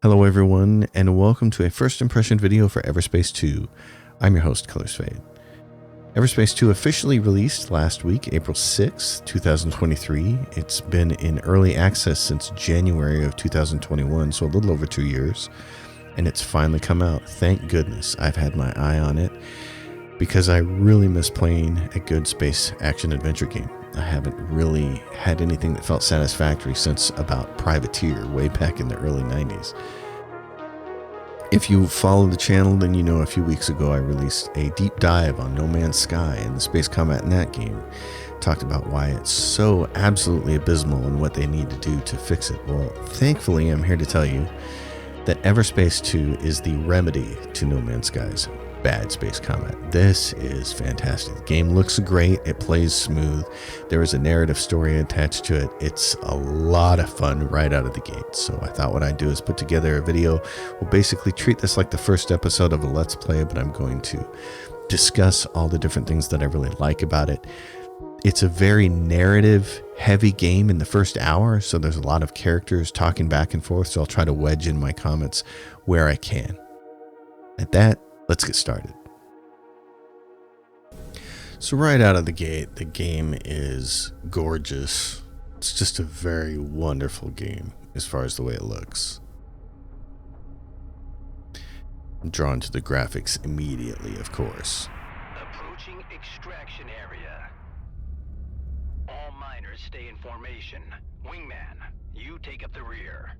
Hello everyone, and welcome to a first impression video for Everspace 2. I'm your host, Colors Fade. Everspace 2 officially released last week, April 6, 2023. It's been in early access since January of 2021, so a little over 2 years. And it's finally come out. Thank goodness I've had my eye on it, because I really miss playing a good space action adventure game. I haven't really had anything that felt satisfactory since about Privateer way back in the early 90s. If you follow the channel, then you know a few weeks ago I released a deep dive on No Man's Sky and the space combat in that game. Talked about why it's so absolutely abysmal and what they need to do to fix it. Well, thankfully I'm here to tell you that Everspace 2 is the remedy to No Man's Sky's bad space combat. This is fantastic. The game looks great. It plays smooth. There is a narrative story attached to it. It's a lot of fun right out of the gate. So I thought what I'd do is put together a video. We'll basically treat this like the first episode of a Let's Play, but I'm going to discuss all the different things that I really like about it. It's a very narrative heavy game in the first hour, so there's a lot of characters talking back and forth, so I'll try to wedge in my comments where I can. At that, let's get started. So right out of the gate, the game is gorgeous. It's just a very wonderful game as far as the way it looks. I'm drawn to the graphics immediately, of course. Approaching extraction area. All miners stay in formation. Wingman, you take up the rear.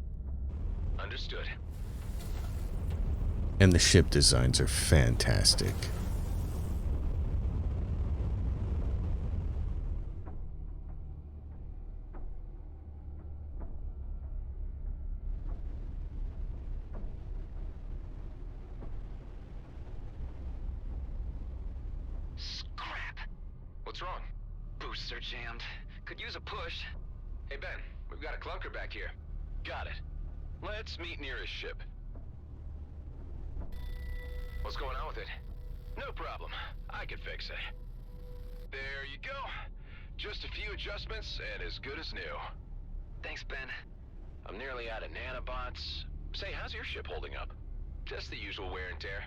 Understood. And the ship designs are fantastic. Scrap. What's wrong? Boosts are jammed. Could use a push. Hey Ben, we've got a clunker back here. Got it. Let's meet near his ship. What's going on with it? No problem. I can fix it. There you go. Just a few adjustments and as good as new. Thanks, Ben. I'm nearly out of nanobots. Say, how's your ship holding up? Just the usual wear and tear.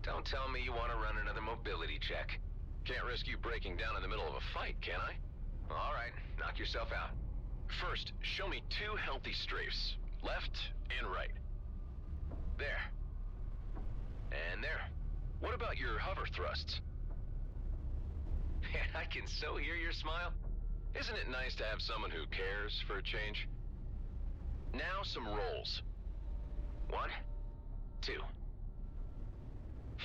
Don't tell me you want to run another mobility check. Can't risk you breaking down in the middle of a fight, can I? All right, knock yourself out. First, show me 2 healthy strafes. Left and right. There. And there. What about your hover thrusts? I can so hear your smile. Isn't it nice to have someone who cares for a change? Now some rolls. 1, 2.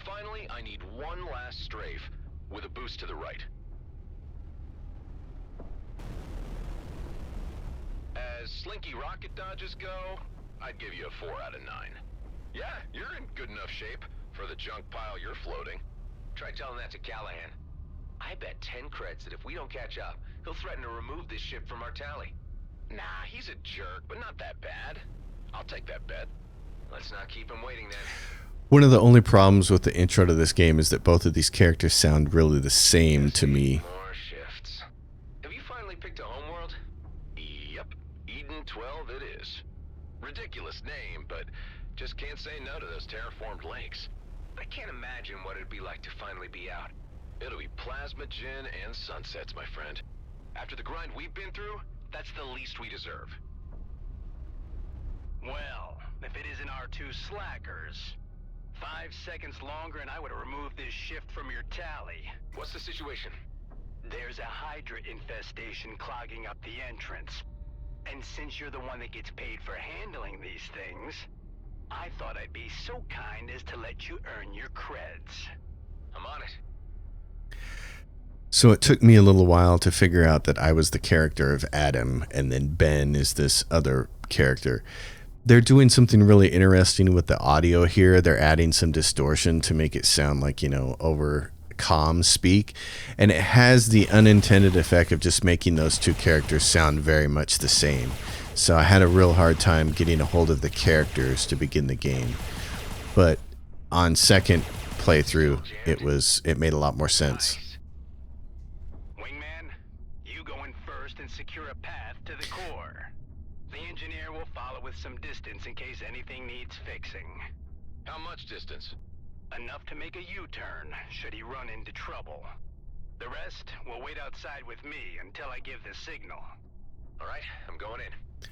Finally, I need one last strafe with a boost to the right. As slinky rocket dodges go, I'd give you a 4 out of 9. Yeah, you're in good enough shape for the junk pile you're floating. Try telling that to Callahan. I bet 10 creds that if we don't catch up, he'll threaten to remove this ship from our tally. Nah, he's a jerk, but not that bad. I'll take that bet. Let's not keep him waiting then. One of the only problems with the intro to this game is that both of these characters sound really the same to me. More shifts. Have you finally picked a homeworld? Yep. Eden 12 it is. Ridiculous name, but just can't say no to those terraformed lakes. I can't imagine what it'd be like to finally be out. It'll be plasma gin and sunsets, my friend. After the grind we've been through, that's the least we deserve. Well, if it isn't our 2 slackers. 5 seconds longer and I would have removed this shift from your tally. What's the situation? There's a Hydra infestation clogging up the entrance. And since you're the one that gets paid for handling these things, I thought I'd be so kind as to let you earn your creds. I'm on it. So it took me a little while to figure out that I was the character of Adam, and then Ben is this other character. They're doing something really interesting with the audio here. They're adding some distortion to make it sound like, over comm speak. And it has the unintended effect of just making those 2 characters sound very much the same. So I had a real hard time getting a hold of the characters to begin the game. But on second playthrough, it made a lot more sense. Wingman, you go in first and secure a path to the core. The engineer will follow with some distance in case anything needs fixing. How much distance? Enough to make a U-turn, should he run into trouble. The rest will wait outside with me until I give the signal. All right, I'm going in.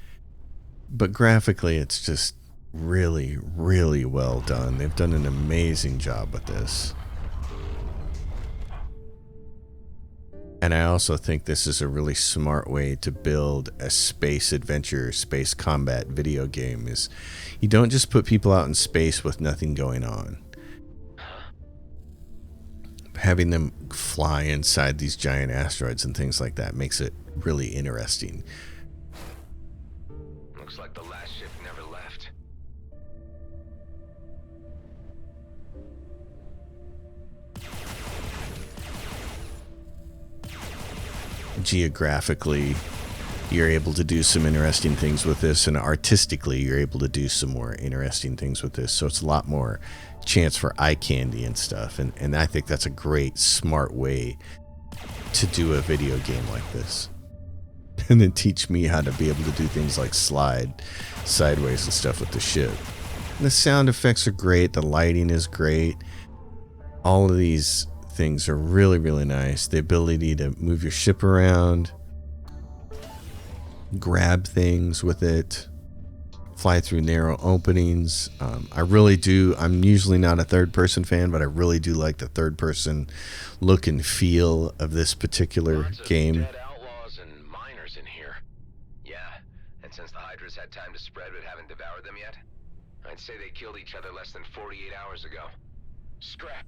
But graphically, it's just really, really well done. They've done an amazing job with this. And I also think this is a really smart way to build a space adventure, space combat video game. Is you don't just put people out in space with nothing going on. Having them fly inside these giant asteroids and things like that makes it really interesting. Looks like the last ship never left. Geographically, you're able to do some interesting things with this, and artistically, you're able to do some more interesting things with this. So it's a lot more chance for eye candy and stuff. And I think that's a great, smart way to do a video game like this. And then teach me how to be able to do things like slide sideways and stuff with the ship. And the sound effects are great. The lighting is great. All of these things are really, really nice. The ability to move your ship around, grab things with it, fly through narrow openings. I really do. I'm usually not a third-person fan, but I really do like the third-person look and feel of this particular game. Dead outlaws and miners in here. Yeah, and since the Hydras had time to spread but haven't devoured them yet, I'd say they killed each other less than 48 hours ago. Scrap.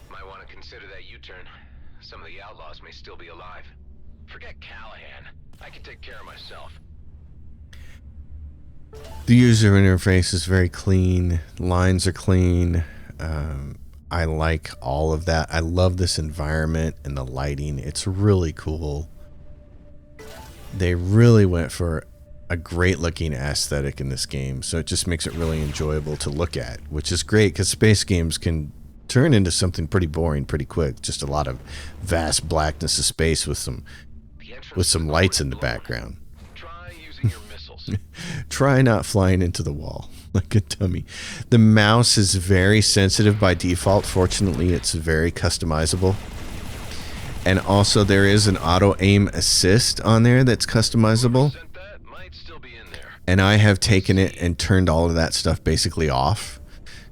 Might want to consider that U-turn. Some of the outlaws may still be alive. Forget Callahan. I can take care of myself. The user interface is very clean. Lines are clean. I like all of that. I love this environment and the lighting. It's really cool. They really went for a great looking aesthetic in this game, so it just makes it really enjoyable to look at, which is great because space games can turn into something pretty boring pretty quick. Just a lot of vast blackness of space with some lights in the background. Try using your missiles. Try not flying into the wall like a dummy. The mouse is very sensitive by default. Fortunately, it's very customizable. And also there is an auto aim assist on there that's customizable. That might still be in there. And I have taken it and turned all of that stuff basically off.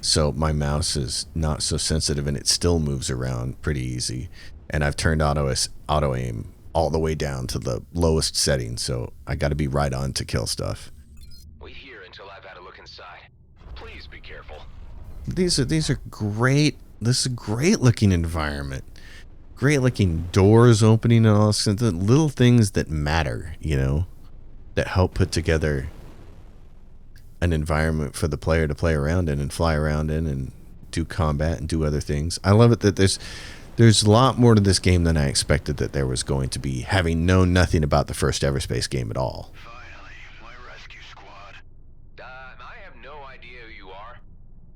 So my mouse is not so sensitive and it still moves around pretty easy. And I've turned auto aim all the way down to the lowest setting, so I got to be right on to kill stuff. Wait here until I've had a look inside. Please be careful. These are great. This is a great looking environment. Great looking doors opening and all this, the little things that matter, you know, that help put together an environment for the player to play around in and fly around in and do combat and do other things. I love it that there's a lot more to this game than I expected that there was going to be, having known nothing about the first Everspace game at all. Finally, my rescue squad. I have no idea who you are.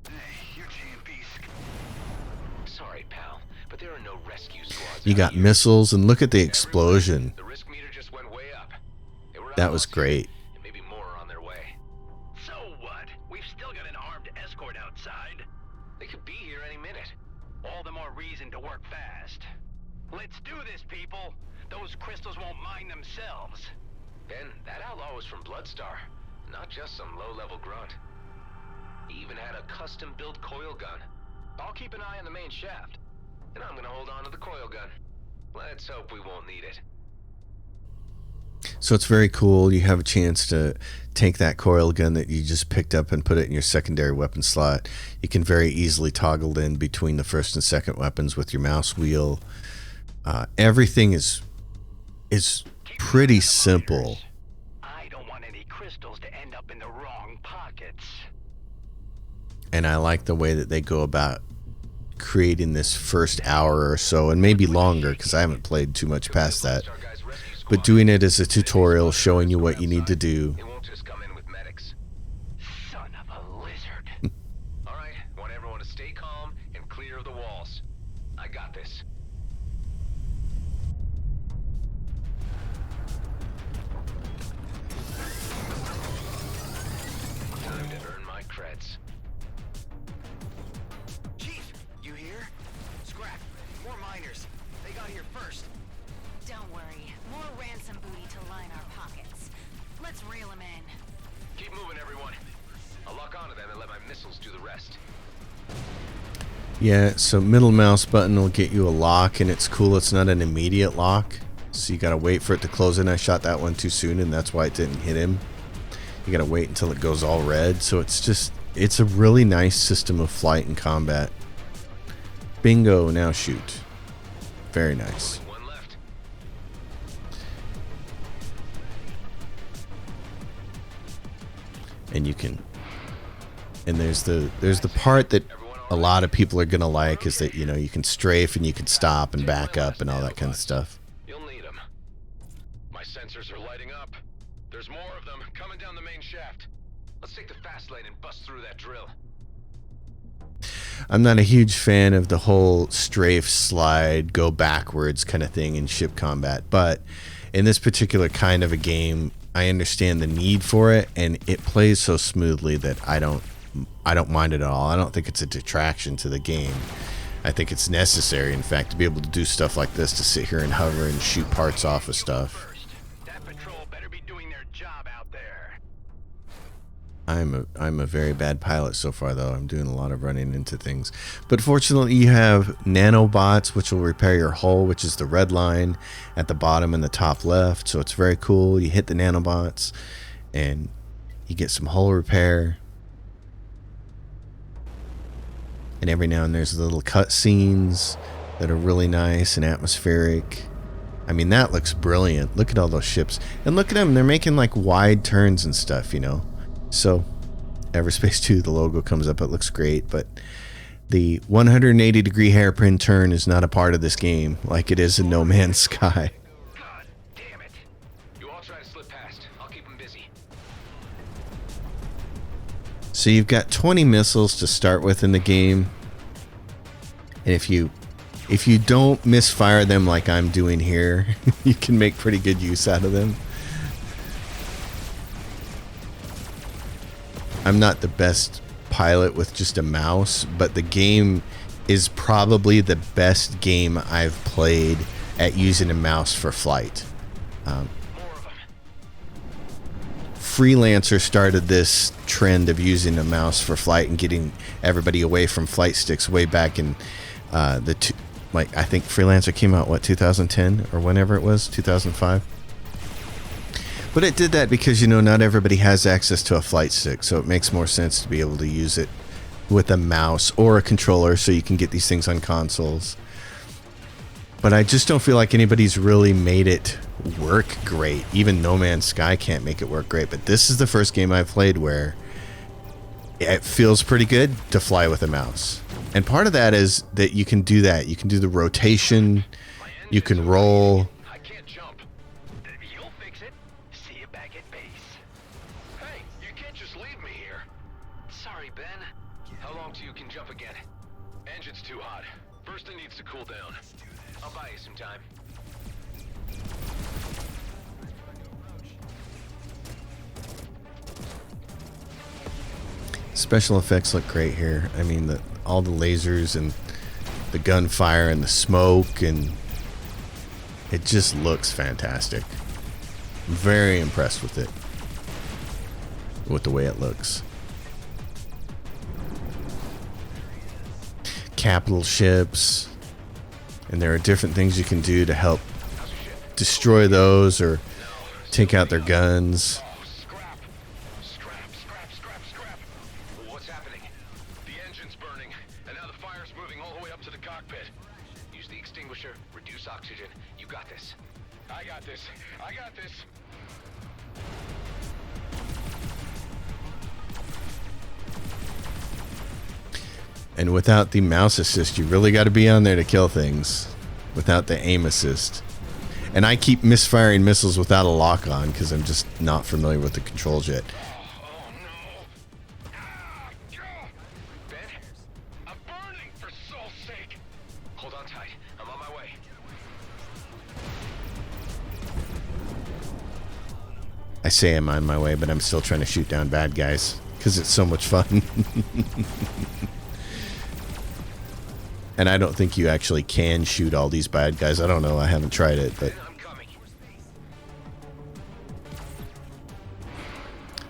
Hey, you're GMP's. Sorry, pal, but there are no rescue squads. You got missiles, and look at the explosion. The risk meter just went way up. That was great. And maybe more are on their way. So what? We've still got an armed escort outside. They could be here any minute. All the more reason to work fast. Let's do this, people. Those crystals won't mind themselves. Ben, that outlaw was from Bloodstar, not just some low-level grunt. He even had a custom-built coil gun. I'll keep an eye on the main shaft, and I'm gonna hold on to the coil gun. Let's hope we won't need it. So it's very cool. You have a chance to take that coil gun that you just picked up and put it in your secondary weapon slot. You can very easily toggle in between the first and second weapons with your mouse wheel. Everything is pretty simple. I don't want any crystals to end up in the wrong pockets. And I like the way that they go about creating this first hour or so, and maybe longer because I haven't played too much past that. But doing it as a tutorial, showing you what you need to do. It won't just come in with medics. Son of a lizard. All right, want everyone to stay calm and clear of the walls. I got this. missiles do the rest. Yeah, so middle mouse button will get you a lock, and it's cool. It's not an immediate lock, so you gotta wait for it to close in. I shot that one too soon, and that's why it didn't hit him. You gotta wait until it goes all red. So it's a really nice system of flight and combat. Bingo, now shoot. Very nice. One left. And you can, and there's the part that a lot of people are gonna like, is that, you know, you can strafe and you can stop and back up and all that kind of stuff. You'll need them. My sensors are lighting up. There's more of them coming down the main shaft. Let's take the fast lane and bust through that drill. I'm not a huge fan of the whole strafe, slide, go backwards kind of thing in ship combat, but in this particular kind of a game, I understand the need for it, and it plays so smoothly that I don't mind it at all. I don't think it's a detraction to the game. I think it's necessary, in fact, to be able to do stuff like this, to sit here and hover and shoot parts off of stuff. That patrol better be doing their job out there. I'm a very bad pilot so far, though. I'm doing a lot of running into things. But fortunately, you have nanobots, which will repair your hull, which is the red line at the bottom and the top left. So it's very cool. You hit the nanobots, and you get some hull repair. And every now and then there's little cut scenes that are really nice and atmospheric. I mean, that looks brilliant. Look at all those ships. And look at them. They're making like wide turns and stuff, you know. So, Everspace 2, the logo comes up. It looks great. But the 180-degree hairpin turn is not a part of this game like it is in No Man's Sky. God damn it. You all try to slip past. I'll keep them busy. So you've got 20 missiles to start with in the game. And if you don't misfire them like I'm doing here, you can make pretty good use out of them. I'm not the best pilot with just a mouse, but the game is probably the best game I've played at using a mouse for flight. Freelancer started this trend of using a mouse for flight and getting everybody away from flight sticks way back in I think Freelancer came out, 2010 or whenever it was, 2005. But it did that because, you know, not everybody has access to a flight stick, so it makes more sense to be able to use it with a mouse or a controller, so you can get these things on consoles. But I just don't feel like anybody's really made it work great. Even No Man's Sky can't make it work great, but this is the first game I've played where it feels pretty good to fly with a mouse. And part of that is that you can do that. You can do the rotation, you can roll. I can't jump. You'll fix it. See you back at base. Hey, you can't just leave me here. Sorry, Ben. How long till you can jump again? Engine's too hot. First it needs to cool down. I'll buy you some time. Special effects look great here. I mean, all the lasers and the gunfire and the smoke, and it just looks fantastic. I'm very impressed with it, with the way it looks. Capital ships, and there are different things you can do to help destroy those or take out their guns. Scrap. What's happening? The engine's burning, and now the fire's moving all the way up to the cockpit. Use the extinguisher, reduce oxygen. You got this. I got this. And without the mouse assist, you really got to be on there to kill things. Without the aim assist. And I keep misfiring missiles without a lock on because I'm just not familiar with the controls yet. Oh no. Ben, I'm burning, for soul's sake. Hold on tight. I'm on my way. I say I'm on my way, but I'm still trying to shoot down bad guys because it's so much fun. And I don't think you actually can shoot all these bad guys. I don't know. I haven't tried it, but I'm coming.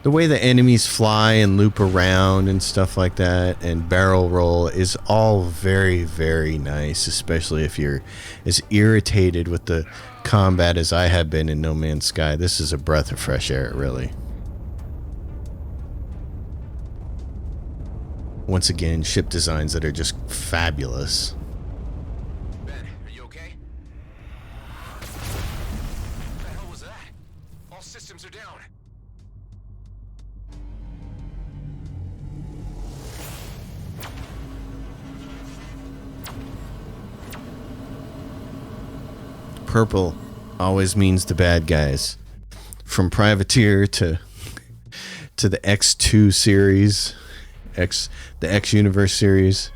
The way the enemies fly and loop around and stuff like that and barrel roll is all very, very nice, especially if you're as irritated with the combat as I have been in No Man's Sky. This is a breath of fresh air, really. Once again, ship designs that are just fabulous. Ben, are you okay? What the hell was that? All systems are down. Purple always means the bad guys. From Privateer to the X2 series, the X Universe series.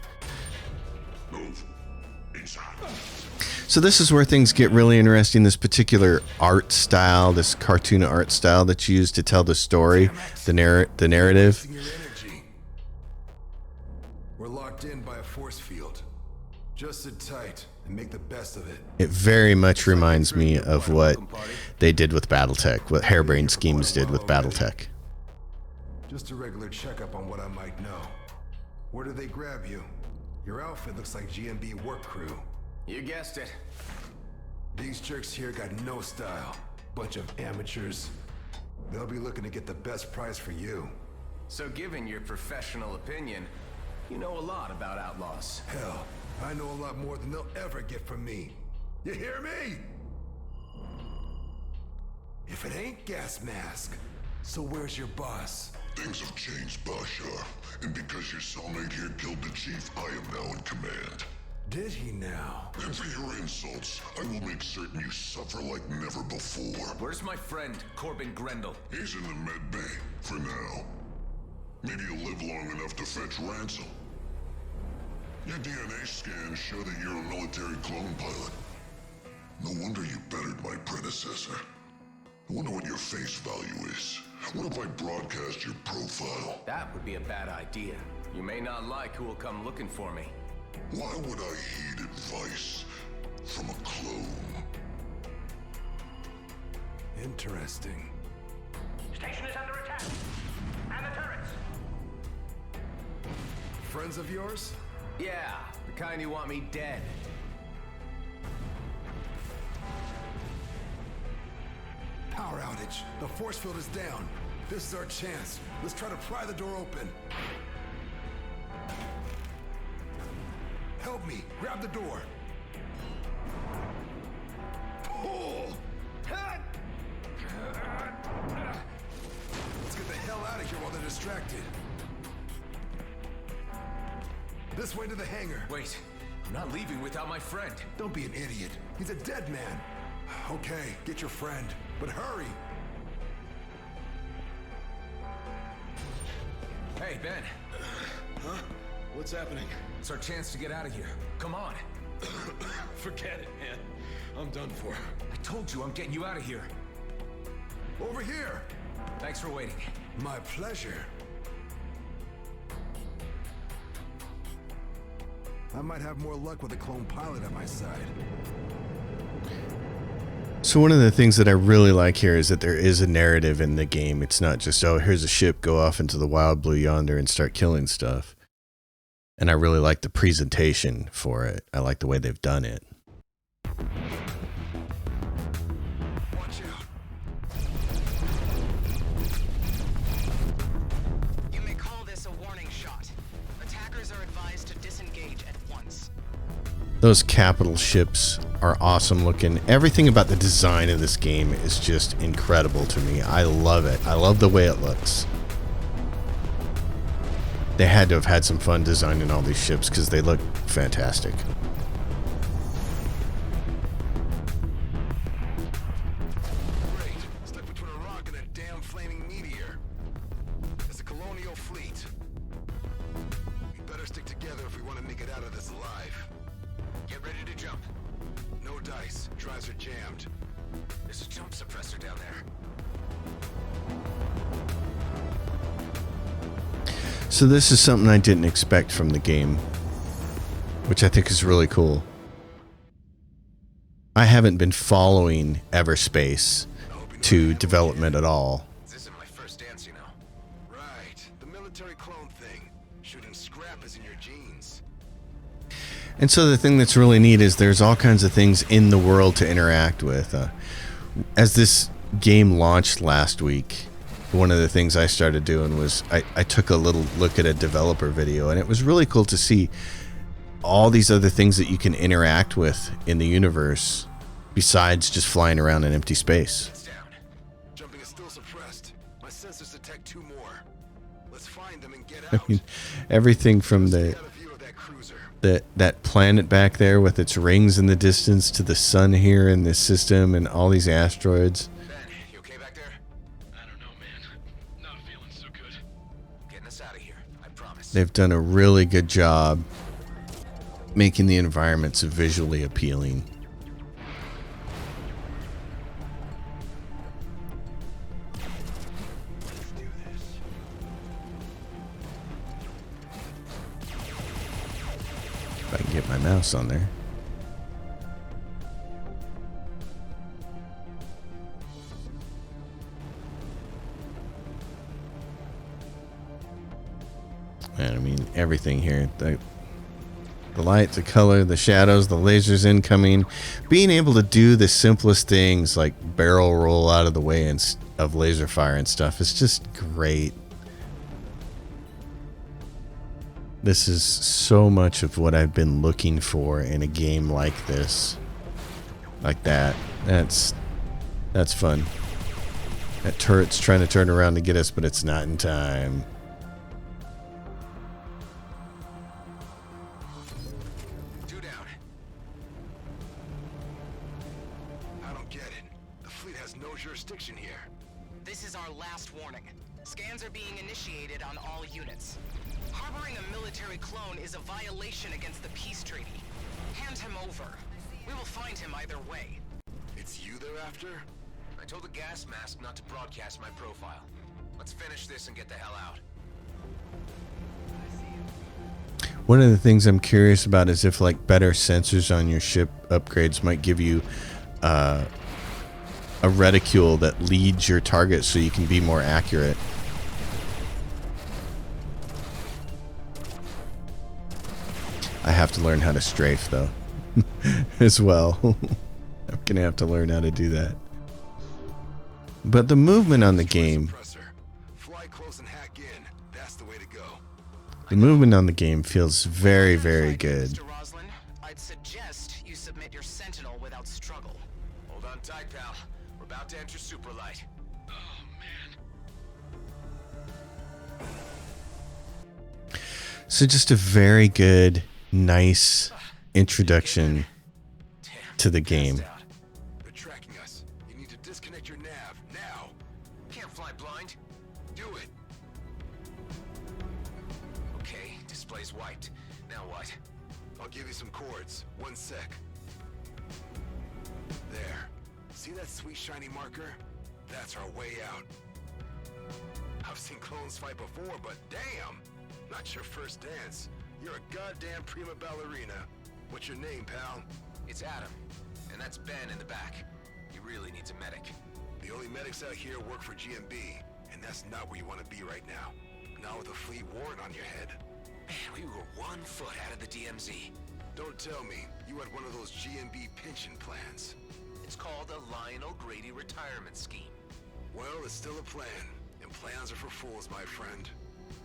So this is where things get really interesting. This particular art style, this cartoon art style that's used to tell the story, the narrative. We're locked in by a force field. Just sit tight and make the best of it. It very much reminds me of what they did with BattleTech, what Harebrained Schemes did with BattleTech. Just a regular checkup on what I might know. Where did they grab you? Your outfit looks like GMB work crew. You guessed it. These jerks here got no style. Bunch of amateurs. They'll be looking to get the best price for you. So given your professional opinion, you know a lot about outlaws. Hell, I know a lot more than they'll ever get from me. You hear me? If it ain't Gas Mask, so where's your boss? Things have changed, Bashar. And because your cellmate here killed the chief, I am now in command. Did he now? And for your insults, I will make certain you suffer like never before. Where's my friend, Corbin Grendel? He's in the med bay, for now. Maybe you'll live long enough to fetch ransom. Your DNA scans show that you're a military clone pilot. No wonder you bettered my predecessor. I wonder what your face value is. What if I broadcast your profile? That would be a bad idea. You may not like who will come looking for me. Why would I heed advice from a clone? Interesting. Station is under attack. And the turrets. Friends of yours? Yeah, the kind who want me dead. Power outage. The force field is down. This is our chance. Let's try to pry the door open. Help me. Grab the door. Pull. Let's get the hell out of here while they're distracted. This way to the hangar. Wait, I'm not leaving without my friend. Don't be an idiot. He's a dead man. Okay, get your friend, but hurry. Hey, Ben. Huh? What's happening? It's our chance to get out of here. Come on. Forget it, man. I'm done for. I told you I'm getting you out of here. Over here. Thanks for waiting. My pleasure. I might have more luck with a clone pilot at my side. So one of the things that I really like here is that there is a narrative in the game. It's not just, oh, here's a ship, go off into the wild blue yonder and start killing stuff. And I really like the presentation for it. I like the way they've done it. Watch out. You may call this a warning shot. Attackers are advised to disengage at once. Those capital ships are awesome looking. Everything about the design of this game is just incredible to me. I love it. I love the way it looks. They had to have had some fun designing all these ships because they look fantastic. Great. Stuck between a rock and a damn flaming meteor. It's a colonial fleet. We better stick together if we want to make it out of this alive. Get ready to jump. No dice. Drives are jammed. There's a jump suppressor down there. So this is something I didn't expect from the game, which I think is really cool. I haven't been following Everspace to development at all. This isn't my first dance, you know. own thing. Shooting scrap is in your genes. And so the thing that's really neat is there's all kinds of things in the world to interact with. As this game launched last week, one of the things I started doing was I took a little look at a developer video, and it was really cool to see all these other things that you can interact with in the universe besides just flying around in empty space. It's down. Jumping is still suppressed. My sensors detect 2 more. Let's find them and get I out. mean, everything from Get a view of that cruiser. that planet back there with its rings in the distance to the sun here in this system and all these asteroids. Ben, you okay back there? I don't know, man. Not feeling so good. Getting us out of here, I promise. They've done a really good job making the environments visually appealing. If I can get my mouse on there. And I mean, everything here. The light, the color, the shadows, the lasers incoming. Being able to do the simplest things like barrel roll out of the way of laser fire and stuff is just great. This is so much of what I've been looking for in a game like this. Like that. That's fun. That turret's trying to turn around to get us, but it's not in time. Jurisdiction here. This is our last warning. Scans are being initiated on all units. Harboring a military clone is a violation against the peace treaty. Hand him over. We will find him either way. It's you they're after? I told the gas mask not to broadcast my profile. Let's finish this and get the hell out. One of the things I'm curious about is if like better sensors on your ship upgrades might give you a reticule that leads your target so you can be more accurate. I have to learn how to strafe though as well. I'm gonna have to learn how to do that. But the movement on the game, Fly close and hack in. That's the way to go. the movement on the game feels very, very good. Mr. Roslin, I'd suggest you submit your sentinel without struggle. Hold on tight, pal. We're about to enter superlight. Oh, man. So just a very good, nice introduction to the game. They're tracking us. You need to disconnect your nav now. Can't fly blind. Do it. Okay, display's wiped. Now what? I'll give you some cords. 1 sec. There. See that sweet shiny marker? That's our way out. I've seen clones fight before, but damn! Not your first dance. You're a goddamn prima ballerina. What's your name, pal? It's Adam. And that's Ben in the back. He really needs a medic. The only medics out here work for GMB, and that's not where you want to be right now. Not with a fleet warrant on your head. Man, we were 1 foot out of the DMZ. Don't tell me you had one of those GMB pension plans. It's called a Lionel Grady retirement scheme. Well, it's still a plan, and plans are for fools, my friend.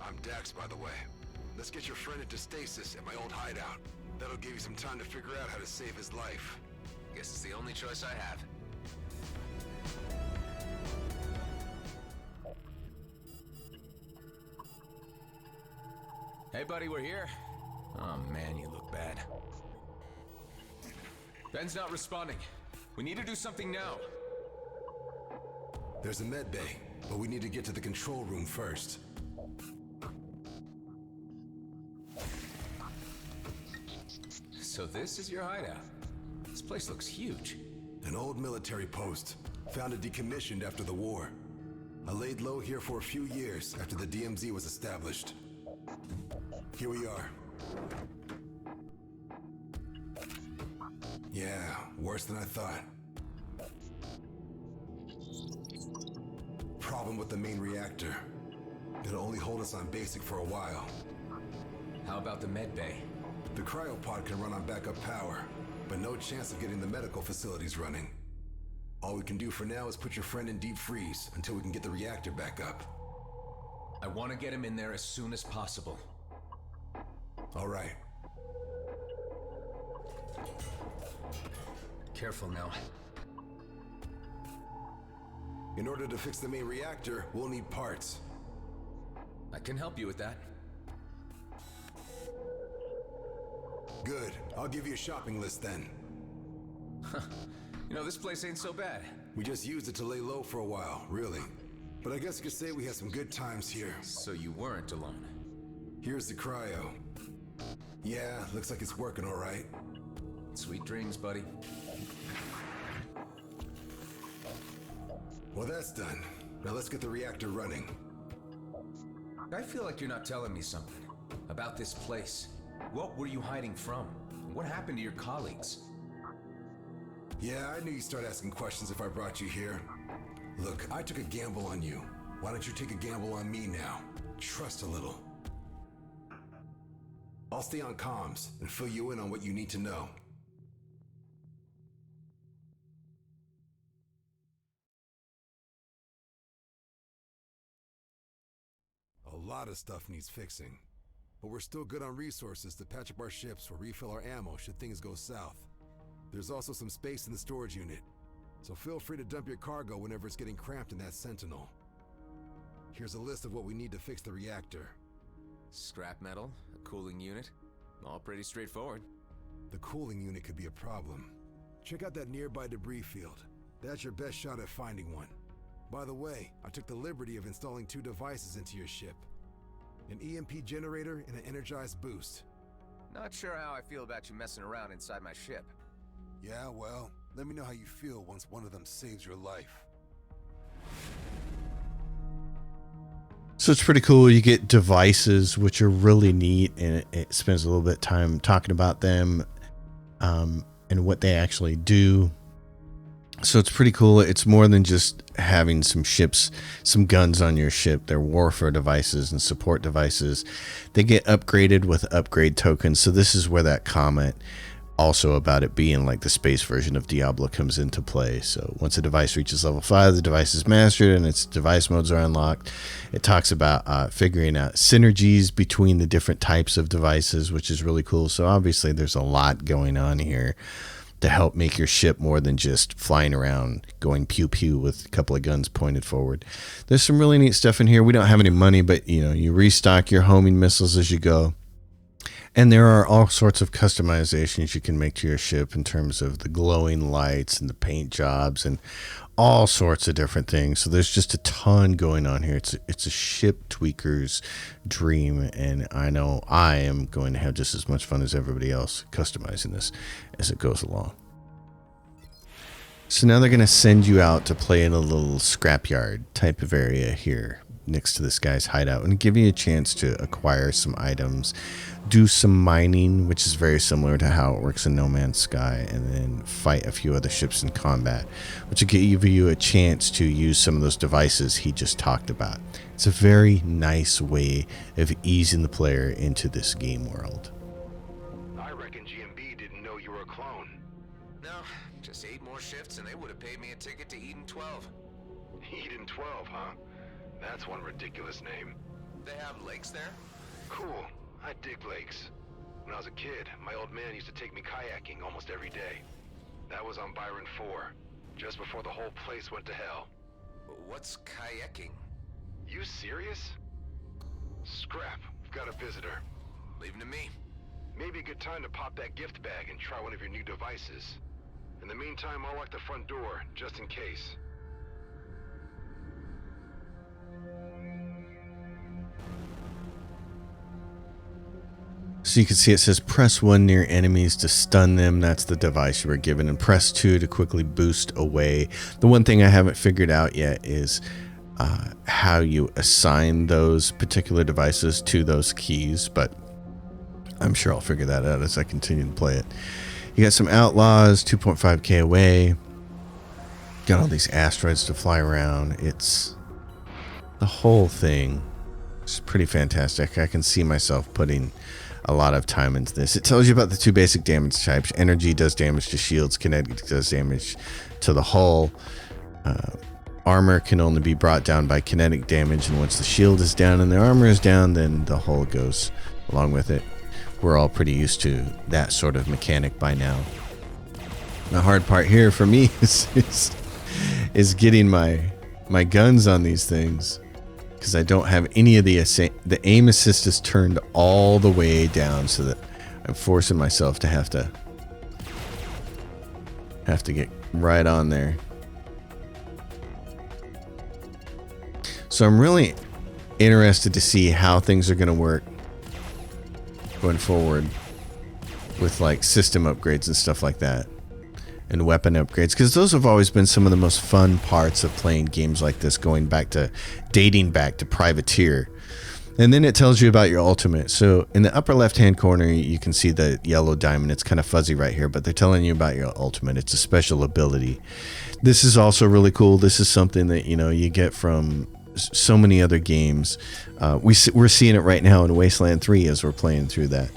I'm Dax, by the way. Let's get your friend into stasis at my old hideout. That'll give you some time to figure out how to save his life. Guess it's the only choice I have. Hey, buddy, we're here. Oh, man, you look bad. Ben's not responding. We need to do something now. There's a med bay, but we need to get to the control room first. So this is your hideout. This place looks huge. An old military post, founded decommissioned after the war. I laid low here for a few years after the DMZ was established. Here we are. Yeah, worse than I thought. Problem with the main reactor. It'll only hold us on basic for a while. How about the med bay? The cryopod can run on backup power, but no chance of getting the medical facilities running. All we can do for now is put your friend in deep freeze until we can get the reactor back up. I want to get him in there as soon as possible. All right. Careful now. In order to fix the main reactor, we'll need parts. I can help you with that. Good. I'll give you a shopping list then. You know, this place ain't so bad. We just used it to lay low for a while, really. But I guess you could say we had some good times here. So you weren't alone. Here's the cryo. Yeah, looks like it's working all right. Sweet dreams, buddy. Well, that's done. Now let's get the reactor running. I feel like you're not telling me something about this place. What were you hiding from? What happened to your colleagues? Yeah, I knew you'd start asking questions if I brought you here. Look, I took a gamble on you. Why don't you take a gamble on me now? Trust a little. I'll stay on comms and fill you in on what you need to know. A lot of stuff needs fixing, but we're still good on resources to patch up our ships or refill our ammo should things go south. There's also some space in the storage unit, so feel free to dump your cargo whenever it's getting cramped in that Sentinel. Here's a list of what we need to fix the reactor. Scrap metal, a cooling unit, all pretty straightforward. The cooling unit could be a problem. Check out that nearby debris field. That's your best shot at finding one. By the way, I took the liberty of installing 2 devices into your ship. An EMP generator and an energized boost. Not sure how I feel about you messing around inside my ship. Yeah, well, let me know how you feel once one of them saves your life. So it's pretty cool. You get devices, which are really neat, and it spends a little bit of time talking about them and what they actually do. So it's pretty cool. It's more than just having some ships, some guns on your ship. They're warfare devices and support devices. They get upgraded with upgrade tokens. So this is where that comment also about it being like the space version of Diablo comes into play. So once a device reaches level 5, the device is mastered and its device modes are unlocked. It talks about figuring out synergies between the different types of devices, which is really cool. So obviously there's a lot going on here to help make your ship more than just flying around going pew pew with a couple of guns pointed forward. There's some really neat stuff in here. We don't have any money, but you know, you restock your homing missiles as you go. And there are all sorts of customizations you can make to your ship in terms of the glowing lights and the paint jobs and all sorts of different things. So there's just a ton going on here. It's a ship tweaker's dream, and I know I am going to have just as much fun as everybody else customizing this as it goes along. So now they're going to send you out to play in a little scrapyard type of area here next to this guy's hideout and give you a chance to acquire some items, do some mining, which is very similar to how it works in No Man's Sky, and then fight a few other ships in combat, which will give you a chance to use some of those devices he just talked about. It's a very nice way of easing the player into this game world. I reckon GMB didn't know you were a clone. No, just 8 more shifts and they would have paid me a ticket to Eden 12. Eden 12, huh? That's one ridiculous name. They have lakes there? Cool. I dig lakes. When I was a kid, my old man used to take me kayaking almost every day. That was on Byron 4, just before the whole place went to hell. What's kayaking? You serious? Scrap, we've got a visitor. Leave him to me. Maybe a good time to pop that gift bag and try one of your new devices. In the meantime, I'll lock the front door, just in case. So you can see it says press 1 near enemies to stun them. That's the device you were given. And press 2 to quickly boost away. The one thing I haven't figured out yet is how you assign those particular devices to those keys. But I'm sure I'll figure that out as I continue to play it. You got some outlaws, 2.5k away. Got all these asteroids to fly around. It's the whole thing It's pretty fantastic. I can see myself putting a lot of time into this. It tells you about the 2 basic damage types. Energy does damage to shields. Kinetic does damage to the hull. Armor can only be brought down by kinetic damage, and once the shield is down and the armor is down, then the hull goes along with it. We're all pretty used to that sort of mechanic by now. The hard part here for me is getting my guns on these things, because I don't have any of the aim assist is turned all the way down, so that I'm forcing myself to have to get right on there. So I'm really interested to see how things are going to work going forward with like system upgrades and stuff like that, and weapon upgrades, because those have always been some of the most fun parts of playing games like this, dating back to Privateer. And then it tells you about your ultimate. So in the upper left hand corner you can see the yellow diamond. It's kind of fuzzy right here, but they're telling you about your ultimate. It's a special ability. This is also really cool. This is something that you get from so many other games. We're seeing it right now in Wasteland 3 as we're playing through that,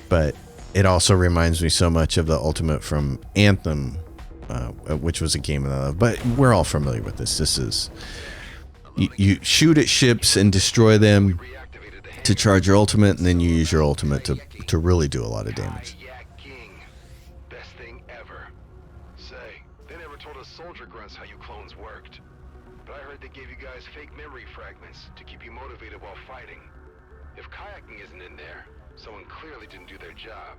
but it also reminds me so much of the ultimate from Anthem, which was a game that I love. But we're all familiar with this. This is you shoot at ships and destroy them to charge your ultimate, and then you use your ultimate to really do a lot of damage. Best thing ever. Say, they never told us soldier grunts how you clones worked. But I heard they gave you guys fake memory fragments to keep you motivated while fighting. If kayaking isn't in there, someone clearly didn't do their job.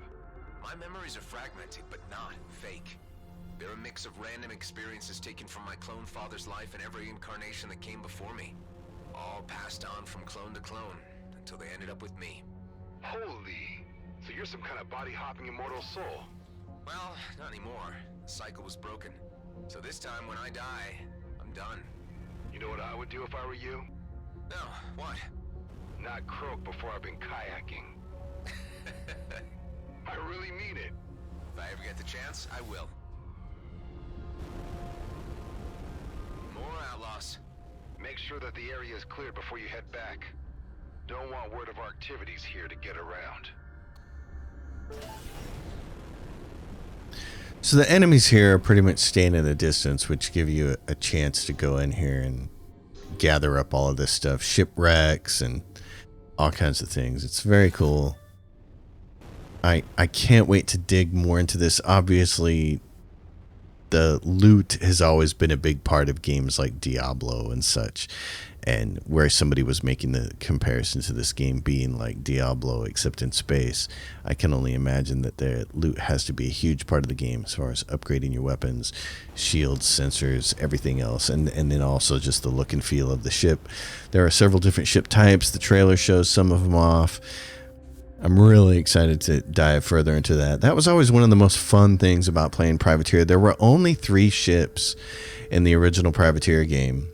My memories are fragmented, but not fake. They're a mix of random experiences taken from my clone father's life and every incarnation that came before me. All passed on from clone to clone, until they ended up with me. Holy! So you're some kind of body-hopping immortal soul. Well, not anymore. The cycle was broken. So this time when I die, I'm done. You know what I would do if I were you? No, what? Not croak before I've been kayaking. I really mean it. If I ever get the chance, I will. More outlaws. Make sure that the area is cleared before you head back. Don't want word of our activities here to get around. So the enemies here are pretty much staying at a distance, which give you a chance to go in here and gather up all of this stuff, shipwrecks and all kinds of things. It's very cool. I can't wait to dig more into this. Obviously, the loot has always been a big part of games like Diablo and such, and where somebody was making the comparison to this game being like Diablo except in space, I can only imagine that the loot has to be a huge part of the game as far as upgrading your weapons, shields, sensors, everything else, and then also just the look and feel of the ship. There are several different ship types. The trailer shows some of them off. I'm really excited to dive further into that. That was always one of the most fun things about playing Privateer. There were only 3 ships in the original Privateer game,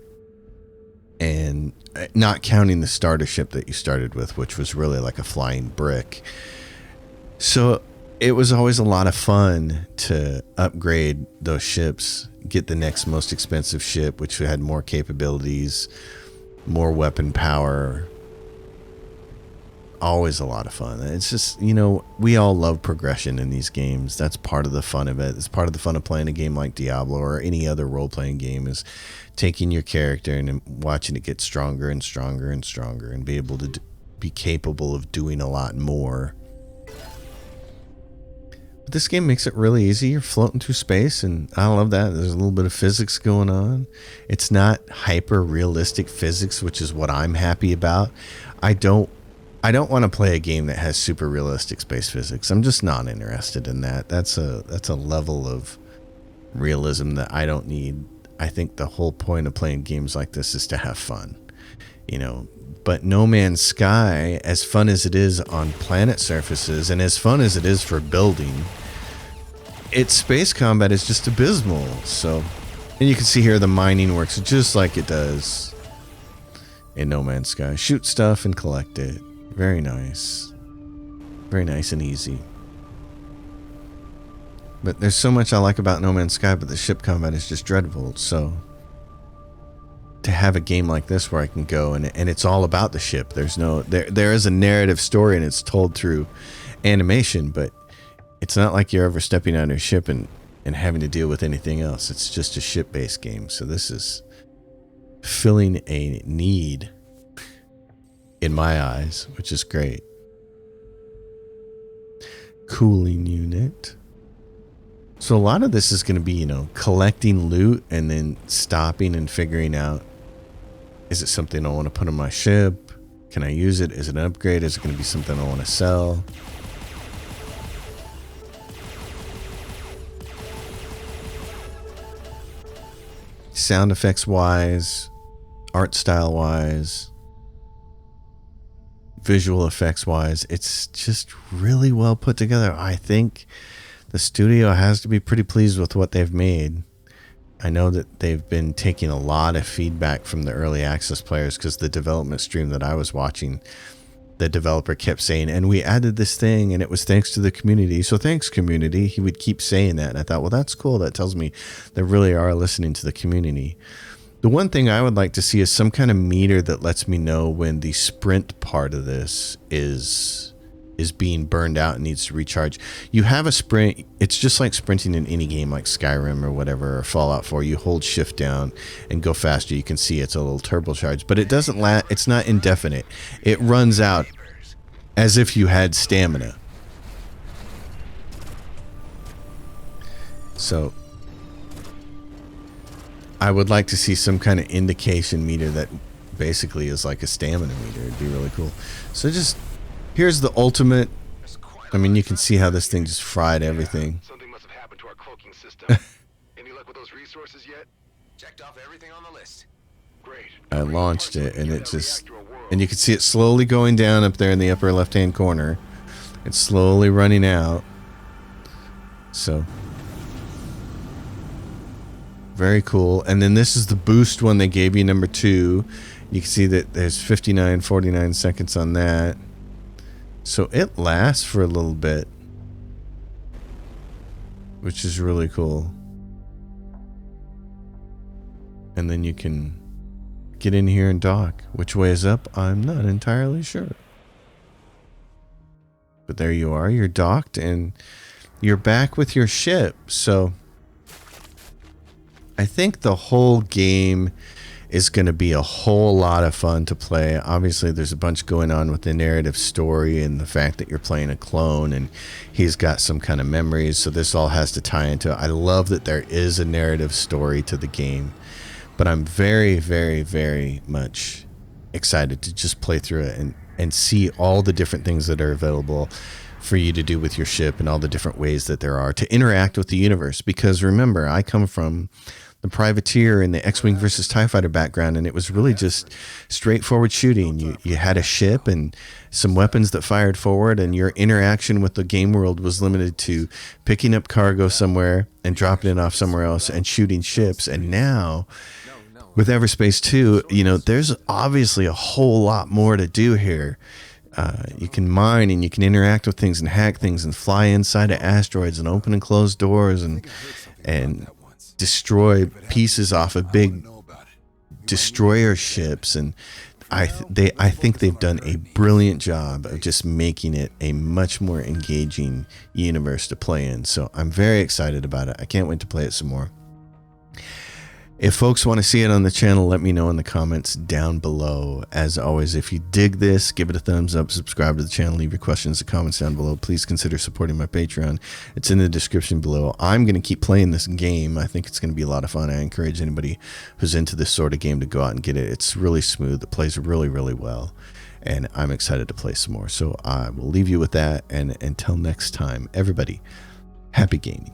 and not counting the starter ship that you started with, which was really like a flying brick. So it was always a lot of fun to upgrade those ships, get the next most expensive ship, which had more capabilities, more weapon power. Always a lot of fun. It's just, we all love progression in these games. That's part of the fun of it. It's part of the fun of playing a game like Diablo or any other role-playing game, is taking your character and watching it get stronger and stronger and stronger and be able to be capable of doing a lot more. But this game makes it really easy. You're floating through space, and I love that. There's a little bit of physics going on. It's not hyper-realistic physics, which is what I'm happy about. I don't want to play a game that has super realistic space physics. I'm just not interested in that. That's a level of realism that I don't need. I think the whole point of playing games like this is to have fun, But No Man's Sky, as fun as it is on planet surfaces and as fun as it is for building, its space combat is just abysmal. So, and you can see here the mining works just like it does in No Man's Sky. Shoot stuff and collect it. Very nice. Very nice and easy. But there's so much I like about No Man's Sky, but the ship combat is just dreadful, so to have a game like this where I can go and it's all about the ship. There's no there is a narrative story and it's told through animation, but it's not like you're ever stepping on your ship and having to deal with anything else. It's just a ship-based game. So this is filling a need in my eyes, which is great. Cooling unit. So a lot of this is going to be, you know, collecting loot and then stopping and figuring out, is it something I want to put on my ship? Can I use it? Is it an upgrade? Is it going to be something I want to sell? Sound effects wise, art style wise, visual effects wise, it's just really well put together. I think the studio has to be pretty pleased with what they've made. I know that they've been taking a lot of feedback from the early access players, because the development stream that I was watching, the developer kept saying, and we added this thing and it was thanks to the community. So thanks, community. He would keep saying that. And I thought, well, that's cool. That tells me they really are listening to the community. The one thing I would like to see is some kind of meter that lets me know when the sprint part of this is being burned out and needs to recharge. You have a sprint. It's just like sprinting in any game like Skyrim or whatever, or Fallout 4. You hold shift down and go faster. You can see it's a little turbocharged, but it doesn't last. It's not indefinite. It runs out as if you had stamina. So I would like to see some kind of indication meter that basically is like a stamina meter. It'd be really cool. So just here's the ultimate. I mean, you can see how this thing just fried everything. Something must have happened to our cloaking system. Any luck with those resources yet? Checked off everything on the list. Great. I launched it and it just, and you can see it slowly going down up there in the upper left hand corner. It's slowly running out. So very cool. And then this is the boost one they gave you, number 2. You can see that there's 49 seconds on that. So it lasts for a little bit, which is really cool. And then you can get in here and dock. Which way is up? I'm not entirely sure. But there you are. You're docked and you're back with your ship. So I think the whole game is going to be a whole lot of fun to play. Obviously, there's a bunch going on with the narrative story and the fact that you're playing a clone and he's got some kind of memories. So this all has to tie into it. I love that there is a narrative story to the game, but I'm very, very, very much excited to just play through it and see all the different things that are available for you to do with your ship and all the different ways that there are to interact with the universe. Because remember, I come from the Privateer and the X-Wing versus TIE Fighter background, and it was really just straightforward shooting. You had a ship and some weapons that fired forward, and your interaction with the game world was limited to picking up cargo somewhere and dropping it off somewhere else and shooting ships. And now with Everspace 2, you know, there's obviously a whole lot more to do here. You can mine and you can interact with things and hack things and fly inside of asteroids and open and close doors and destroy pieces off of big destroyer ships. And I think they've done a brilliant job of just making it a much more engaging universe to play in. So I'm very excited about it. I can't wait to play it some more. If folks want to see it on the channel, let me know in the comments down below. As always, if you dig this, give it a thumbs up, subscribe to the channel, leave your questions and comments down below. Please consider supporting my Patreon. It's in the description below. I'm going to keep playing this game. I think it's going to be a lot of fun. I encourage anybody who's into this sort of game to go out and get it. It's really smooth. It plays really, really well. And I'm excited to play some more. So I will leave you with that. And until next time, everybody, happy gaming.